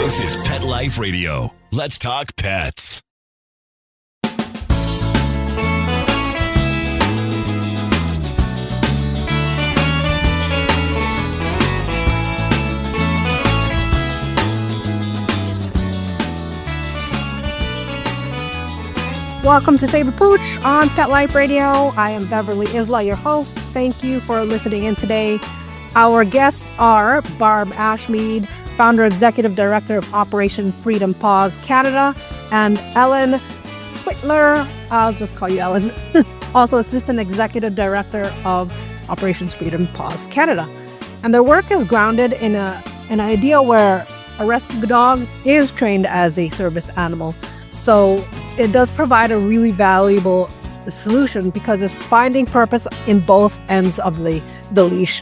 This is Pet Life Radio. Let's talk pets. Welcome to Save a Pooch on Pet Life Radio. I am Beverly Isla, your host. Thank you for listening in today. Our guests are Barb Ashmead, Founder, Executive Director of Operation Freedom Paws Canada, and Ellen Suettler, I'll just call you Ellen, also Assistant Executive Director of Operations Freedom Paws Canada. And their work is grounded in an idea where a rescue dog is trained as a service animal. So it does provide a really valuable solution because it's finding purpose in both ends of the leash.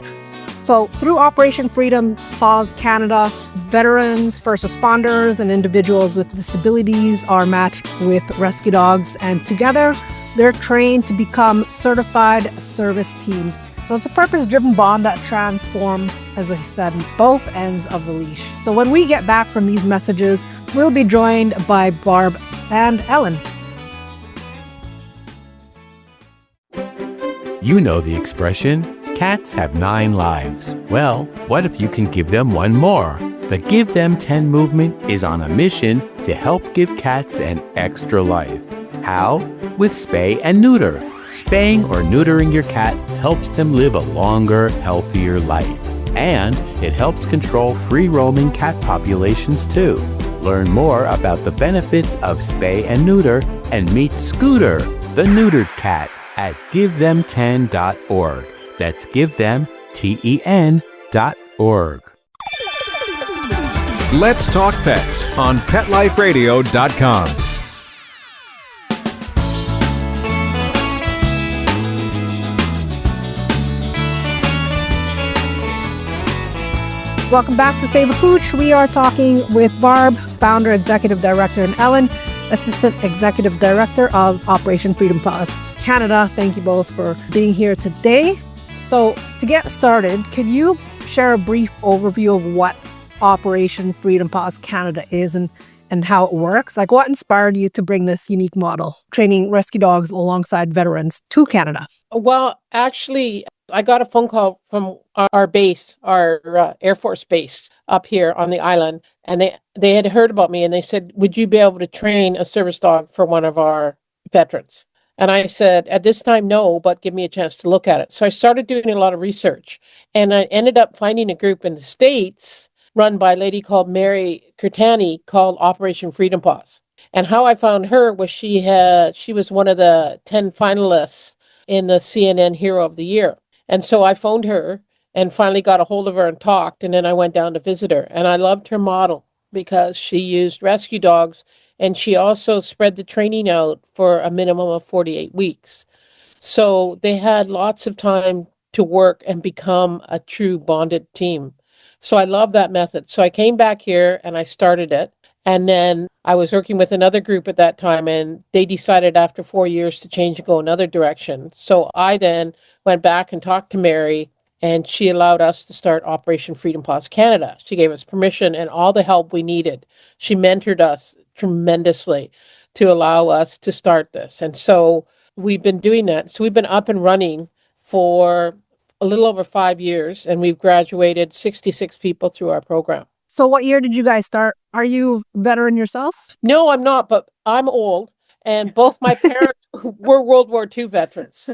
So through Operation Freedom Paws Canada, veterans, first responders, and individuals with disabilities are matched with rescue dogs, and together they're trained to become certified service teams. So it's a purpose-driven bond that transforms, as I said, both ends of the leash. So when we get back from these messages, we'll be joined by Barb and Ellen. You know the expression, cats have 9 lives. Well, what if you can give them one more? The Give Them 10 movement is on a mission to help give cats an extra life. How? With spay and neuter. Spaying or neutering your cat helps them live a longer, healthier life. And it helps control free-roaming cat populations too. Learn more about the benefits of spay and neuter and meet Scooter, the neutered cat, at GiveThem10.org. That's GiveThem10.org. Let's Talk Pets on PetLifeRadio.com. Welcome back to Save a Pooch. We are talking with Barb, Founder, Executive Director, and Ellen, Assistant Executive Director of Operation Freedom Paws Canada. Thank you both for being here today. So to get started, could you share a brief overview of what Operation Freedom Paws Canada is and how it works? Like, what inspired you to bring this unique model, training rescue dogs alongside veterans, to Canada? Well, actually, I got a phone call from our base, our Air Force base up here on the island, and they had heard about me, and they said, would you be able to train a service dog for one of our veterans? And I said, at this time, no, but give me a chance to look at it. So I started doing a lot of research, and I ended up finding a group in the States run by a lady called Mary Curtani called Operation Freedom Paws. And how I found her was she was one of the 10 finalists in the CNN Hero of the Year. And so I phoned her and finally got a hold of her and talked, and then I went down to visit her. And I loved her model because she used rescue dogs, and she also spread the training out for a minimum of 48 weeks. So they had lots of time to work and become a true bonded team. So I love that method. So I came back here and I started it. And then I was working with another group at that time, and they decided after 4 years to change and go another direction. So I then went back and talked to Mary, and she allowed us to start Operation Freedom Paws Canada. She gave us permission and all the help we needed. She mentored us tremendously to allow us to start this. And so we've been doing that. So we've been up and running for a little over 5 years, and we've graduated 66 people through our program. So what year did you guys start? Are you a veteran yourself? No, I'm not, but I'm old, and both my parents were World War II veterans.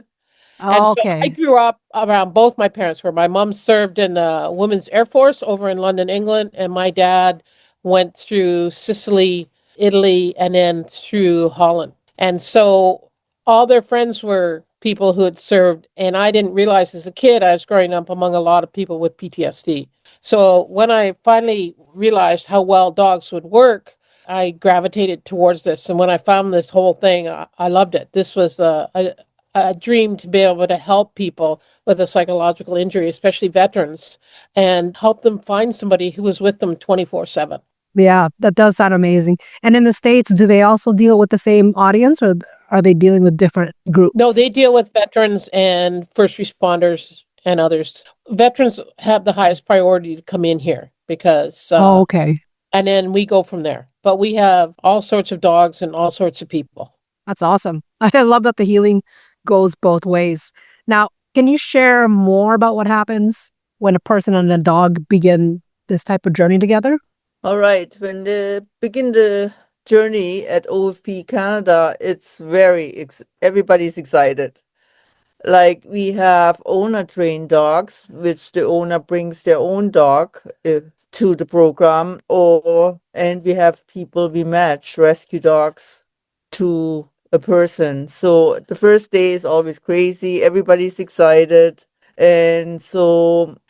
And so I grew up around both my parents. Where my mom served in the Women's Air Force over in London, England, and my dad went through Sicily, Italy, and then through Holland. And so all their friends were people who had served, and I didn't realize as a kid I was growing up among a lot of people with PTSD. So when I finally realized how well dogs would work, I gravitated towards this. And when I found this whole thing, I loved it. This was a dream to be able to help people with a psychological injury, especially veterans, and help them find somebody who was with them 24/7. Yeah, that does sound amazing. And in the States, do they also deal with the same audience, or are they dealing with different groups? No, they deal with veterans and first responders and others. Veterans have the highest priority to come in here because okay. and then we go from there. But we have all sorts of dogs and all sorts of people. That's awesome. I love that the healing goes both ways. Now, can you share more about what happens when a person and a dog begin this type of journey together? All right. When they begin the journey at OFP Canada, it's everybody's excited. Like we have owner trained dogs, which the owner brings their own dog to the program, and we have people we match rescue dogs to a person. So the first day is always crazy. Everybody's excited, and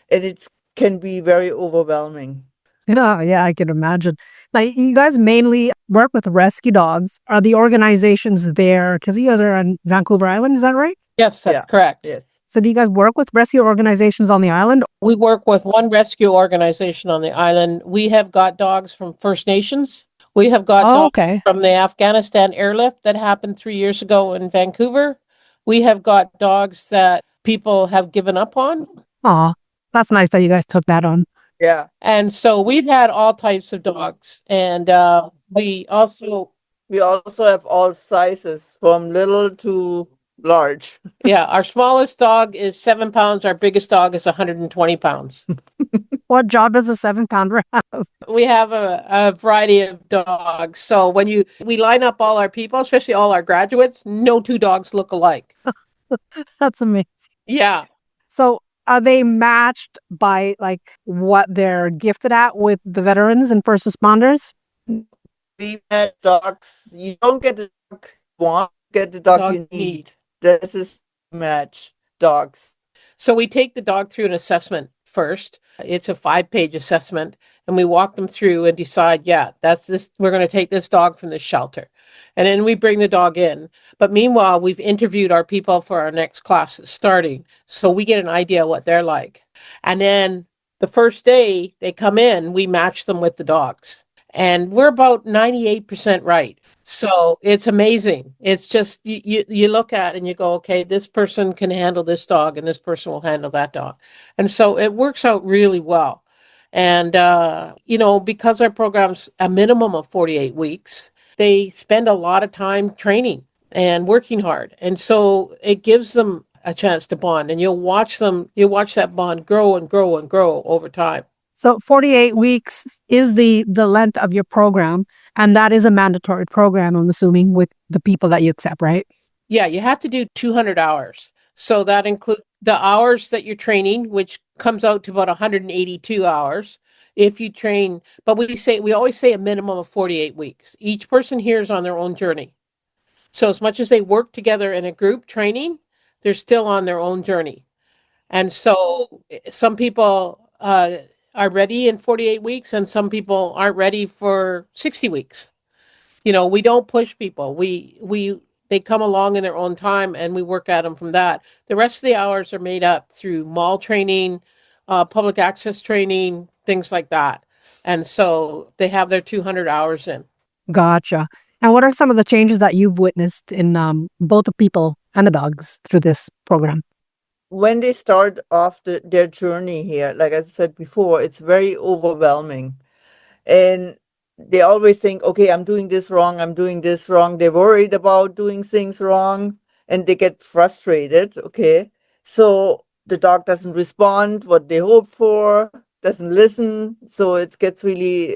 it can be very overwhelming. Yeah, I can imagine. Now, you guys mainly work with rescue dogs. Are the organizations there? Because you guys are on Vancouver Island, is that right? Yes, that's correct. Yes. So do you guys work with rescue organizations on the island? We work with one rescue organization on the island. We have got dogs from First Nations. We have got dogs from the Afghanistan airlift that happened 3 years ago in Vancouver. We have got dogs that people have given up on. Aw, that's nice that you guys took that on. Yeah. And so we've had all types of dogs. And we also have all sizes from little to large. Yeah, our smallest dog is 7 pounds. Our biggest dog is 120 pounds. What job does a 7-pounder have? We have a variety of dogs. So when we line up all our people, especially all our graduates, no two dogs look alike. That's amazing. Yeah. So are they matched by like what they're gifted at with the veterans and first responders? We met dogs. You don't get the dog you want, get the dog you need. This is match dogs. So we take the dog through an assessment first. It's a 5-page assessment, and we walk them through and decide, that's this. We're going to take this dog from this shelter, and then we bring the dog in. But meanwhile, we've interviewed our people for our next class starting, so we get an idea what they're like. And then the first day they come in, we match them with the dogs, and we're about 98% right. So it's amazing. It's just you look at it and you go, okay, this person can handle this dog and this person will handle that dog. And so it works out really well. And, because our program's a minimum of 48 weeks, they spend a lot of time training and working hard. And so it gives them a chance to bond, and you'll watch that bond grow and grow and grow over time. So 48 weeks is the length of your program, and that is a mandatory program, I'm assuming, with the people that you accept, right? Yeah, you have to do 200 hours. So that includes the hours that you're training, which comes out to about 182 hours. If you train, but we always say a minimum of 48 weeks. Each person here is on their own journey. So as much as they work together in a group training, they're still on their own journey. And so some people are ready in 48 weeks, and some people aren't ready for 60 weeks. We don't push people. They come along in their own time, and we work at them from that. The rest of the hours are made up through mall training, public access training, things like that. And so they have their 200 hours in. Gotcha. And what are some of the changes that you've witnessed in both the people and the dogs through this program? When they start off their journey here, like I said before, it's very overwhelming. And they always think, okay, I'm doing this wrong. They're worried about doing things wrong, and they get frustrated. Okay. So the dog doesn't respond what they hope for, doesn't listen. So it gets really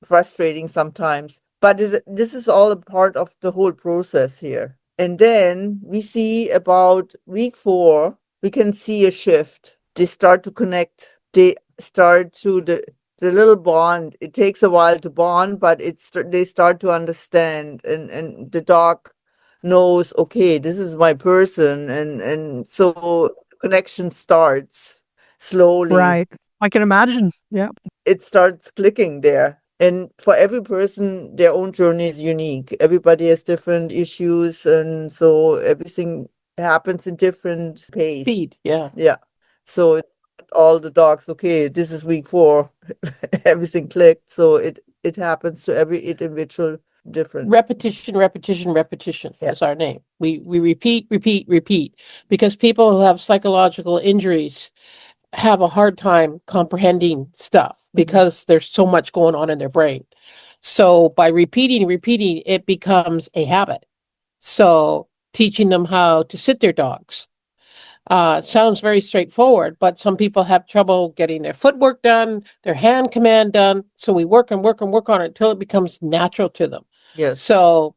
frustrating sometimes. But this is all a part of the whole process here. And then we see about week 4, we can see a shift. They start to connect. They start to the little bond. It takes a while to bond, but they start to understand, and the dog knows, okay, this is my person, and so connection starts slowly. Right. I can imagine. Yeah. It starts clicking there. And for every person, their own journey is unique. Everybody has different issues, and so everything happens in different pace. Speed, yeah. Yeah. So it's all the dogs, okay, this is week 4. Everything clicked. So it happens to every individual different. Repetition is our name. We repeat, because people who have psychological injuries have a hard time comprehending stuff because there's so much going on in their brain. So by repeating, it becomes a habit. So teaching them how to sit their dogs. Sounds very straightforward, but some people have trouble getting their footwork done, their hand command done. So we work on it until it becomes natural to them. Yes. So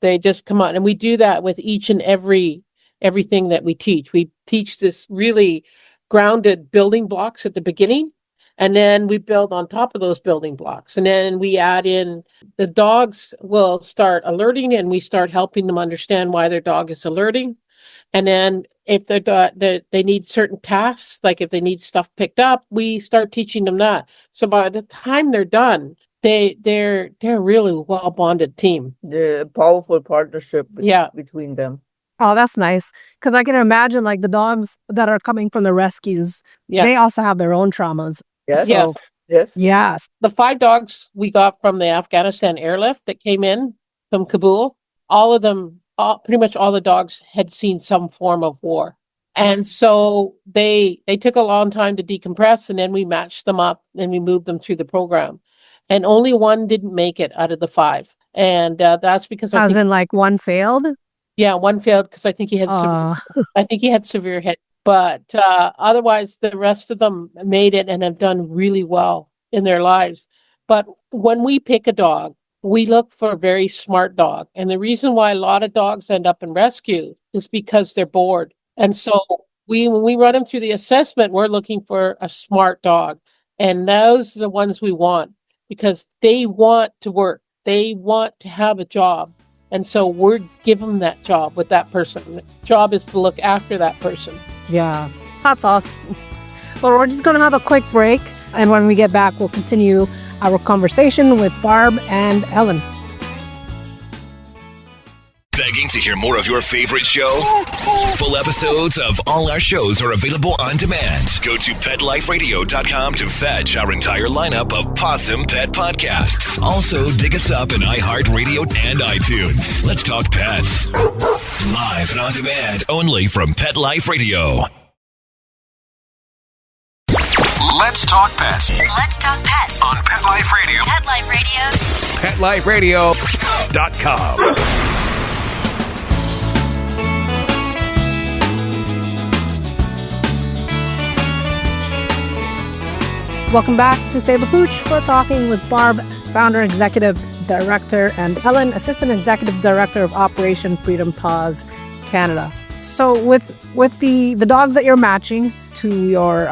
they just come on, and we do that with each and everything that we teach. We teach this really grounded building blocks at the beginning, and then we build on top of those building blocks, and then we add in the dogs will start alerting, and we start helping them understand why their dog is alerting. And then if they need certain tasks, like if they need stuff picked up, we start teaching them that. So by the time they're done, they're a really well bonded team. The powerful partnership Yeah. between them. Oh, that's nice. Because I can imagine like the dogs that are coming from the rescues, Yeah. they also have their own traumas. Yes. Yeah. Yes. Yes. The 5 dogs we got from the Afghanistan airlift that came in from Kabul, all of them, pretty much all the dogs had seen some form of war. And so they took a long time to decompress, and then we matched them up and we moved them through the program. And only one didn't make it out of the 5. And that's because I As think, in like one failed. yeah, one failed because I think he had I think he had severe head. But otherwise, the rest of them made it and have done really well in their lives. But when we pick a dog, we look for a very smart dog. And the reason why a lot of dogs end up in rescue is because they're bored. And so when we run them through the assessment, we're looking for a smart dog. And those are the ones we want because they want to work. They want to have a job. And so we're giving them that job with that person. The job is to look after that person. Yeah, that's awesome. Well, we're just going to have a quick break. And when we get back, we'll continue our conversation with Barb and Ellen. Begging to hear more of your favorite show? Full episodes of all our shows are available on demand. Go to PetLifeRadio.com to fetch our entire lineup of Possum Pet podcasts. Also, dig us up in iHeartRadio and iTunes. Let's talk pets. Live and on demand only from Pet Life Radio. Let's talk pets Let's talk pets on Pet Life Radio. Pet Life Radio. PetLifeRadio.com. Welcome back to Save a Pooch. We're talking with Barb, founder, executive director, and Ellen, assistant executive director of Operation Freedom Paws Canada. So with the dogs that you're matching to your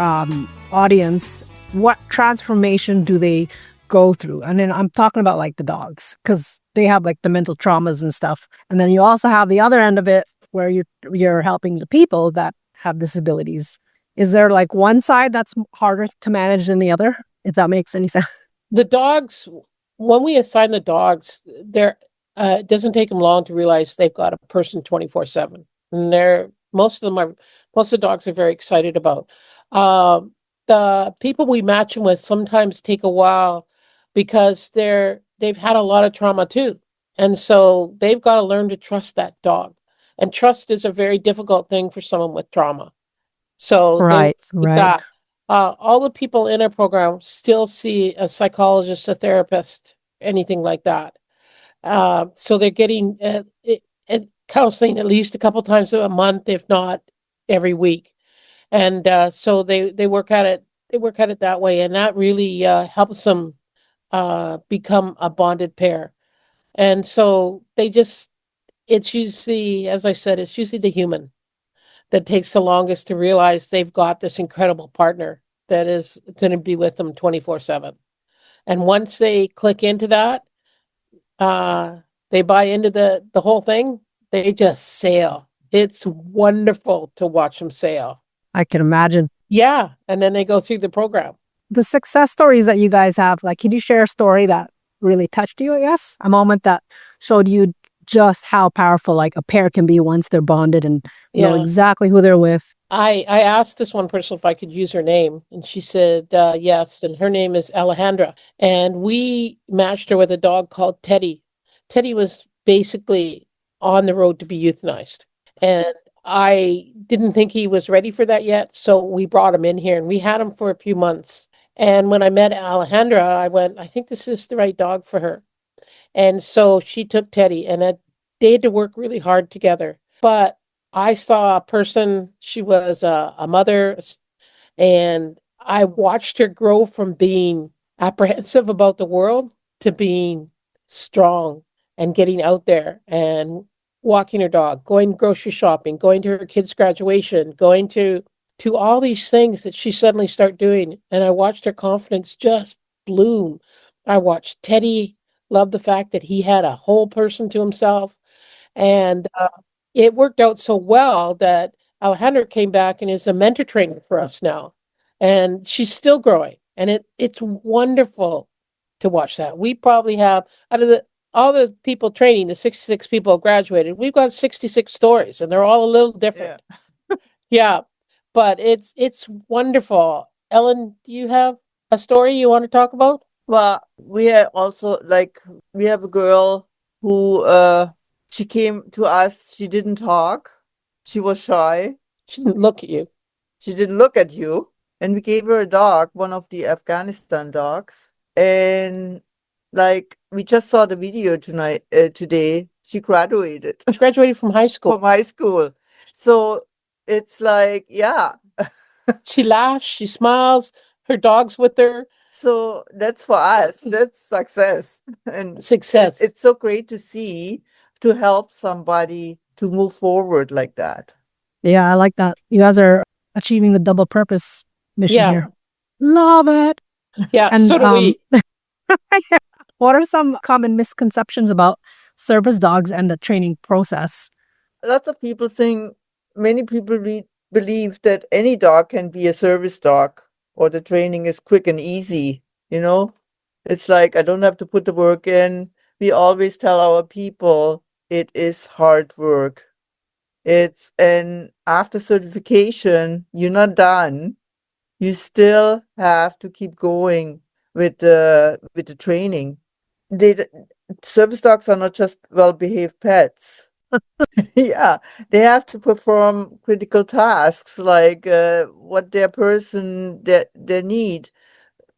audience, what transformation do they go through? And then I'm talking about like the dogs because they have like the mental traumas and stuff. And then you also have the other end of it where you're helping the people that have disabilities. Is there like one side that's harder to manage than the other, if that makes any sense? The dogs, when we assign the dogs, it doesn't take them long to realize they've got a person 24/7. And most of the dogs are very excited about. The people we match them with sometimes take a while because they've had a lot of trauma too. And so they've got to learn to trust that dog. And trust is a very difficult thing for someone with trauma. So Right. all the people in our program still see a psychologist, a therapist, anything like that. So they're getting counseling at least a couple times a month, if not every week. And so they work at it. They work at it that way, and that really helps them become a bonded pair. And so it's usually, as I said, it's usually the human that takes the longest to realize they've got this incredible partner that is going to be with them 24/7. And once they click into that, they buy into the whole thing, they just sail. It's wonderful to watch them sail. I can imagine. Yeah. And then they go through the program. The success stories that you guys have, like, can you share a story that really touched you, I guess? A moment that showed you just how powerful like a pair can be once they're bonded and know exactly who they're with. I asked this one person if I could use her name, and she said yes, and her name is Alejandra. And we matched her with a dog called Teddy. Teddy was basically on the road to be euthanized. And I didn't think he was ready for that yet, so we brought him in here and we had him for a few months. And when I met Alejandra, I went, I think this is the right dog for her. And so she took Teddy, and they had to work really hard together. But I saw a person, she was a mother, and I watched her grow from being apprehensive about the world to being strong and getting out there and walking her dog, going grocery shopping, going to her kids' graduation, going to all these things that she suddenly started doing. And I watched her confidence just bloom. I watched Teddy love the fact that he had a whole person to himself. And it worked out so well that Alejandra came back and is a mentor trainer for us now. And she's still growing. And it's wonderful to watch that. We probably have, out of all the people training, the 66 people have graduated, we've got 66 stories, and they're all a little different. Yeah. But it's wonderful. Ellen, do you have a story you want to talk about? Well, we are also like, we have a girl who she came to us, she didn't talk, she was shy, She didn't look at you. she didn't look at you, and we gave her a dog, one of the Afghanistan dogs. And like, we just saw the video today. She graduated She graduated from high school. from high school. So it's like, yeah. She laughs, she smiles, her dog's with her. So that's for us, that's success. And Success. it's so great to see, to help somebody to move forward like that. Yeah, I like that. You guys are achieving the double purpose mission Yeah. here. Love it. Yeah, And so do we. what are some common misconceptions about service dogs and the training process? Lots of people think, many people believe that any dog can be a service dog, or the training is quick and easy, you know? It's like, I don't have to put the work in. We always tell our people it is hard work. And after certification, you're not done. You still have to keep going with the training. Service dogs are not just well-behaved pets. Yeah, they have to perform critical tasks like what their need.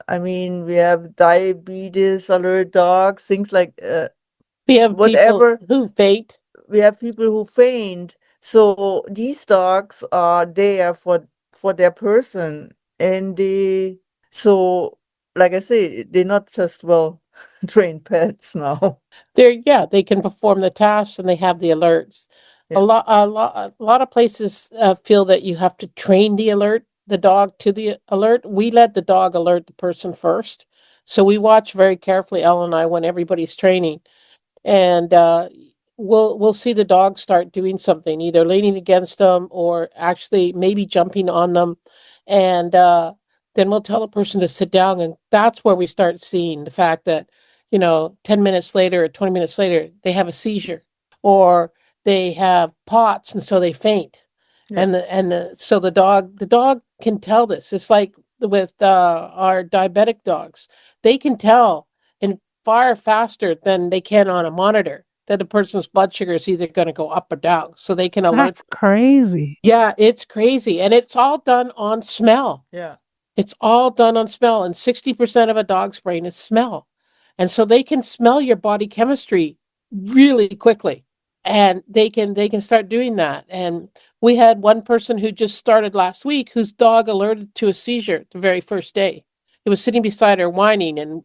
I mean, we have diabetes alert dogs, things like We have whatever. people who faint. We have people who faint. So these dogs are there for their person, and so like I say, they're not just well trained pets now. They can perform the tasks and they have the alerts. Yeah. A lot of places feel that you have to train the dog to the alert. We let the dog alert the person first. So we watch very carefully, Ellen and I, when everybody's training. And we'll see the dog start doing something, either leaning against them or actually maybe jumping on them. And then we'll tell the person to sit down. And that's where we start seeing the fact that, 10 minutes later or 20 minutes later, they have a seizure or they have POTS and so they faint. Yeah. So the dog can tell this. It's like with our diabetic dogs. They can tell in far faster than they can on a monitor that the person's blood sugar is either going to go up or down. So they can alert. That's crazy. Yeah, it's crazy. And it's all done on smell. Yeah. It's all done on smell. And 60% of a dog's brain is smell. And so they can smell your body chemistry really quickly. And they can start doing that. And we had one person who just started last week whose dog alerted to a seizure the very first day. It was sitting beside her whining, and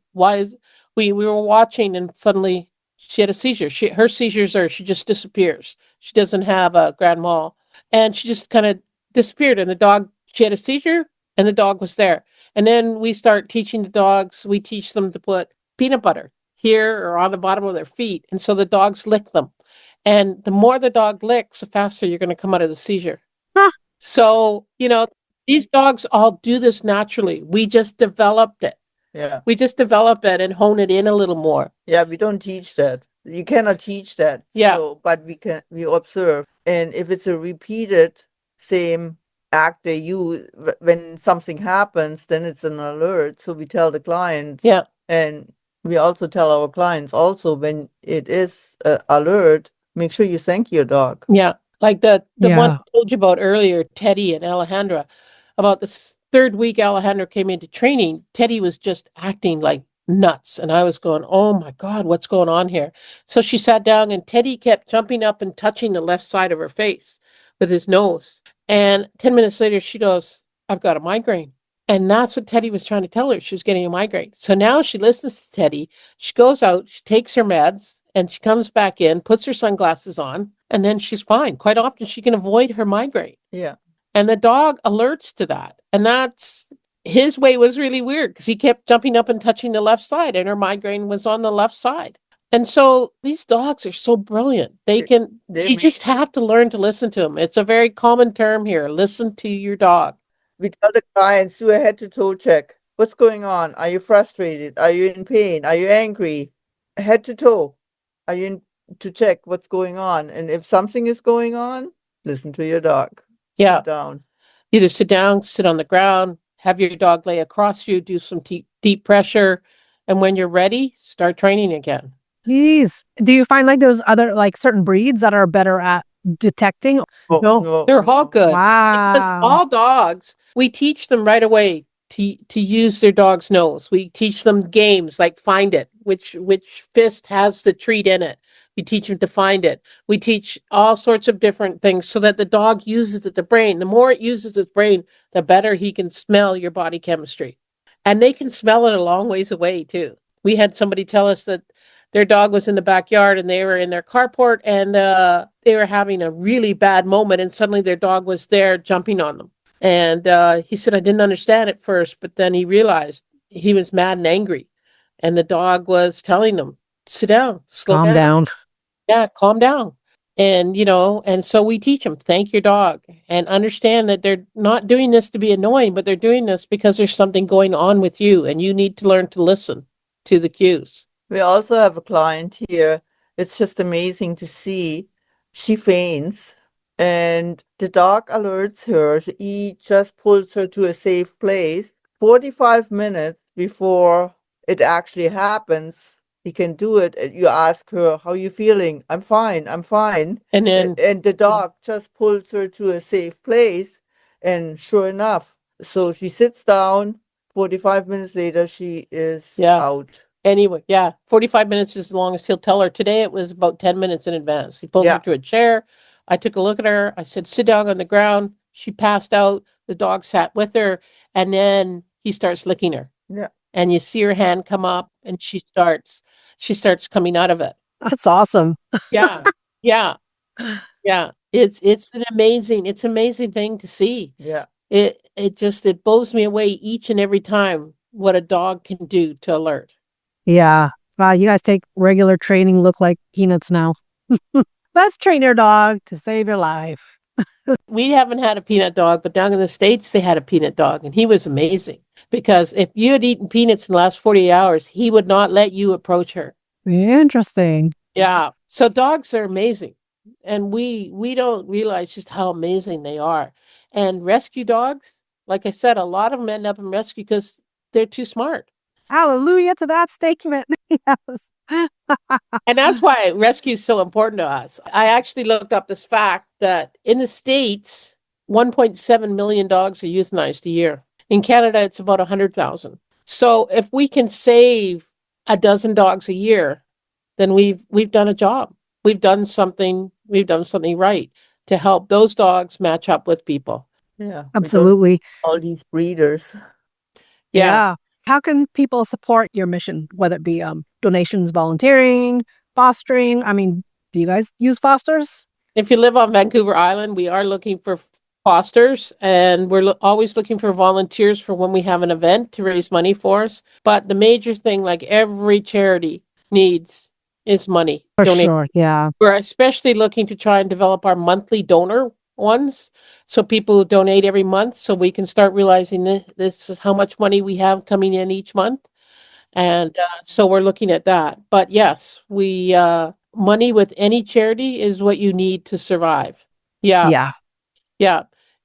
we were watching, and suddenly she had a seizure. Her seizures are she just disappears. She doesn't have a grand mal, and she just kind of disappeared. And she had a seizure, and the dog was there. And then we start teaching the dogs. We teach them to put peanut butter here or on the bottom of their feet, and so the dogs lick them. And the more the dog licks, the faster you're going to come out of the seizure. Huh. So, these dogs all do this naturally. We just developed it. Yeah. We just develop it and hone it in a little more. Yeah, we don't teach that. You cannot teach that. Yeah. So, but we observe. And if it's a repeated same act they use, when something happens, then it's an alert. So we tell the client. Yeah. And we also tell our clients also, when it is alert, make sure you thank your dog. Yeah. Like the one Yeah. I told you about earlier, Teddy and Alejandra. About the third week Alejandra came into training, Teddy was just acting like nuts. And I was going, oh my God, what's going on here? So she sat down and Teddy kept jumping up and touching the left side of her face with his nose. And 10 minutes later, she goes, I've got a migraine. And that's what Teddy was trying to tell her. She was getting a migraine. So now she listens to Teddy. She goes out, she takes her meds, and she comes back in, puts her sunglasses on, and then she's fine. Quite often she can avoid her migraine. Yeah. And the dog alerts to that. And that's his way was really weird because he kept jumping up and touching the left side, and her migraine was on the left side. And so these dogs are so brilliant. You just have to learn to listen to them. It's a very common term here. Listen to your dog. We tell the clients, do a head-to-toe check. What's going on? Are you frustrated? Are you in pain? Are you angry? Head to toe. Are you in, to check what's going on? And if something is going on, listen to your dog. Yeah. Sit down. Either sit down, sit on the ground, have your dog lay across you, do some deep pressure. And when you're ready, start training again. Jeez. Do you find like there's other like certain breeds that are better at detecting? No, they're all good. Because Wow. all dogs, we teach them right away to use their dog's nose. We teach them games like find it, which fist has the treat in it. We teach them to find it. We teach all sorts of different things so that the dog uses the brain. The more it uses its brain, the better he can smell your body chemistry. And they can smell it a long ways away too. We had somebody tell us that their dog was in the backyard and they were in their carport and they were having a really bad moment and suddenly their dog was there jumping on them. And he said, I didn't understand at first, but then he realized he was mad and angry. And the dog was telling him, sit down, slow Calm down. Yeah, calm down. And, and so we teach them, thank your dog and understand that they're not doing this to be annoying, but they're doing this because there's something going on with you and you need to learn to listen to the cues. We also have a client here. It's just amazing to see. She faints and the dog alerts her. He just pulls her to a safe place. 45 minutes before it actually happens, he can do it. And you ask her, how are you feeling? I'm fine. I'm fine. And then, and the dog just pulls her to a safe place. And sure enough, so she sits down. 45 minutes later, she is out. Anyway, 45 minutes is as long as he'll tell her. Today it was about 10 minutes in advance. He pulled her to a chair. I took a look at her. I said, sit down on the ground. She passed out. The dog sat with her. And then he starts licking her. Yeah. And you see her hand come up and she starts coming out of it. That's awesome. Yeah. Yeah. Yeah. It's an amazing thing to see. Yeah. It blows me away each and every time what a dog can do to alert. Yeah. Wow, you guys take regular training look like peanuts now. Let's train your dog to save your life. We haven't had a peanut dog, but down in the States, they had a peanut dog, and he was amazing. Because if you had eaten peanuts in the last 48 hours, he would not let you approach her. Interesting. Yeah. So dogs are amazing. And we don't realize just how amazing they are. And rescue dogs, like I said, a lot of them end up in rescue because they're too smart. Hallelujah to that statement. Yes. And that's why rescue is so important to us. I actually looked up this fact that in the States, 1.7 million dogs are euthanized a year. In Canada, it's about 100,000. So if we can save a dozen dogs a year, then we've done a job. We've done something right to help those dogs match up with people. Yeah. Absolutely. All these breeders. Yeah. How can people support your mission, whether it be donations, volunteering, fostering? I mean, do you guys use fosters? If you live on Vancouver Island, we are looking for fosters, and we're always looking for volunteers for when we have an event to raise money for us. But the major thing, like every charity needs, is money. For sure, yeah. We're especially looking to try and develop our monthly donor ones, so people who donate every month, so we can start realizing this is how much money we have coming in each month. And so we're looking at that. But yes, we money with any charity is what you need to survive. Yeah.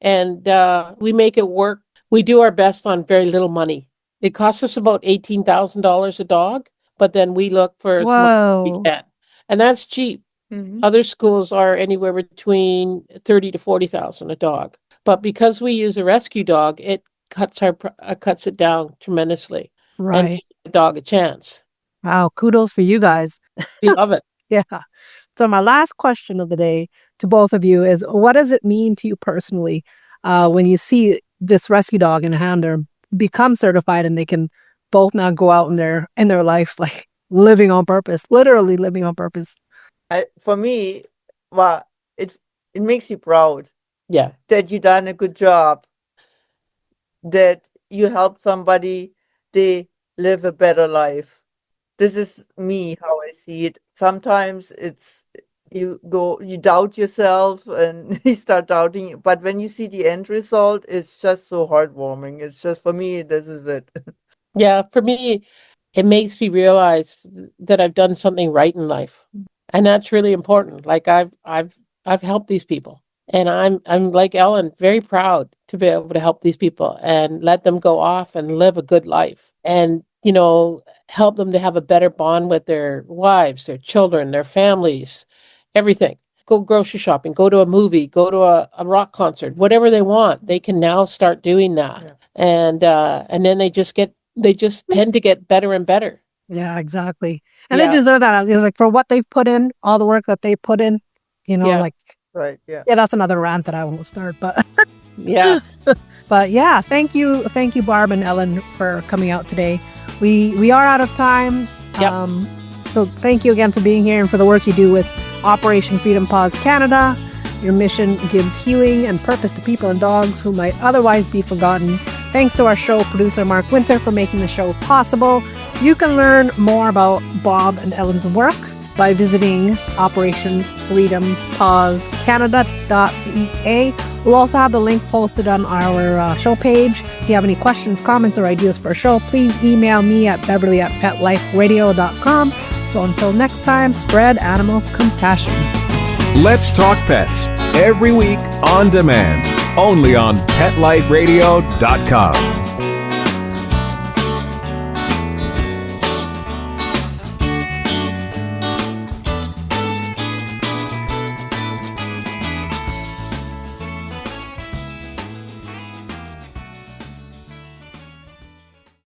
And we make it work. We do our best on very little money. It costs us about $18,000 a dog, but then we look for as much as we can. And that's cheap. Other schools are anywhere between 30 to 40,000 a dog. But because we use a rescue dog, it cuts it down tremendously. And Right. give the dog a chance. Wow. Kudos for you guys. We love it. Yeah. So my last question of the day to both of you is, what does it mean to you personally when you see this rescue dog in a handler become certified and they can both now go out in their life like living on purpose, literally living on purpose? For me, well, it makes you proud. Yeah. That you done a good job, that you help somebody, they live a better life. This is me, how I see it. Sometimes it's you doubt yourself and you start doubting, but when you see the end result, it's just so heartwarming. It's just, for me, this is it. Yeah, for me, it makes me realize that I've done something right in life. And that's really important. Like I've helped these people. And I'm like Ellen, very proud to be able to help these people and let them go off and live a good life. And, help them to have a better bond with their wives, their children, their families, everything. Go grocery shopping, go to a movie, go to a rock concert, whatever they want. They can now start doing that. Yeah. And then they just tend to get better and better. Yeah, exactly. And they deserve that. It's like for what they've put in, all the work that they put in, like. Right. Yeah. Yeah, that's another rant that I won't start, but. Yeah. But yeah, thank you, Barb and Ellen, for coming out today. We are out of time. Yep. So thank you again for being here and for the work you do with Operation Freedom Paws Canada. Your mission gives healing and purpose to people and dogs who might otherwise be forgotten. Thanks to our show producer, Mark Winter, for making the show possible. You can learn more about Barb and Ellen's work by visiting operationfreedompawscanada.ca. We'll also have the link posted on our show page. If you have any questions, comments, or ideas for a show, please email me at beverly@petliferadio.com. So until next time, spread animal compassion. Let's Talk Pets, every week on demand, only on PetLifeRadio.com.